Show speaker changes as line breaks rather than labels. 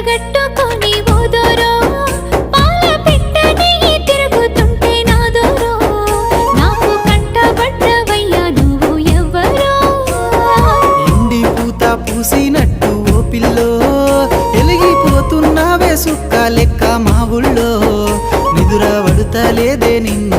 కట్టగట్టుకొని ఓదోరో పాల పిట్టని తిరుగుతుంటే నాదోరో నాకు కంటబడ్డవయ్యా నువ్వు ఎవ్వరో
ఎండి పూత పూసినట్టు ఓ పిల్లో ఎలిగిపోతున్నావే సుక్క లెక్క మా ఊళ్ళో నిదుర పడుతలేదే నిన్ను